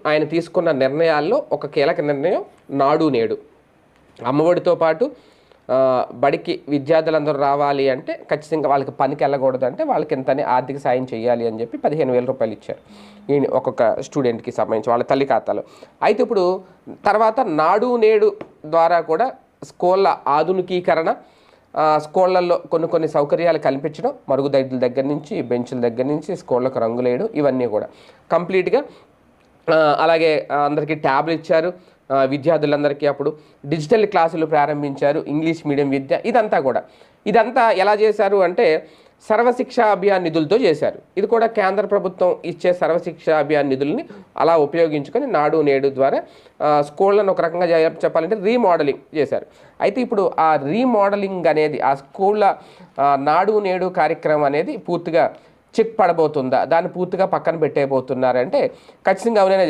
ఆయన తీసుకున్న నిర్ణయాల్లో ఒక కీలక నిర్ణయం నాడు నేడు. అమ్మఒడితో పాటు బడికి విద్యార్థులందరూ రావాలి అంటే ఖచ్చితంగా వాళ్ళకి పనికి వెళ్ళకూడదు, అంటే వాళ్ళకి ఎంతని ఆర్థిక సాయం చేయాలి అని చెప్పి 15,000 రూపాయలు ఇచ్చారు ఒక్కొక్క స్టూడెంట్కి సంబంధించి వాళ్ళ తల్లి ఖాతాలో. అయితే ఇప్పుడు తర్వాత నాడు నేడు ద్వారా కూడా స్కూళ్ళ ఆధునికీకరణ, స్కూళ్ళల్లో కొన్ని సౌకర్యాలు కల్పించడం, మరుగుదొడ్ల దగ్గర నుంచి బెంచ్ల దగ్గర నుంచి స్కూళ్ళకు రంగులేయడం, ఇవన్నీ కూడా కంప్లీట్గా. అలాగే అందరికీ ట్యాబ్లు ఇచ్చారు విద్యార్థులందరికీ. అప్పుడు డిజిటల్ క్లాసులు ప్రారంభించారు, ఇంగ్లీష్ మీడియం విద్య. ఇదంతా ఎలా చేశారు అంటే సర్వశిక్షా అభియాన్ నిధులతో చేశారు. ఇది కూడా కేంద్ర ప్రభుత్వం ఇచ్చే సర్వశిక్షా అభియాన్ నిధుల్ని అలా ఉపయోగించుకొని నాడు నేడు ద్వారా స్కూళ్ళను ఒక రకంగా చెప్పాలంటే రీమోడలింగ్ చేశారు. అయితే ఇప్పుడు ఆ రీమోడలింగ్ అనేది, ఆ స్కూళ్ళ నాడు నేడు కార్యక్రమం అనేది పూర్తిగా చెక్ పడబోతుందా, దాన్ని పూర్తిగా పక్కన పెట్టేయబోతున్నారంటే ఖచ్చితంగా అవుననే చెప్పాలి.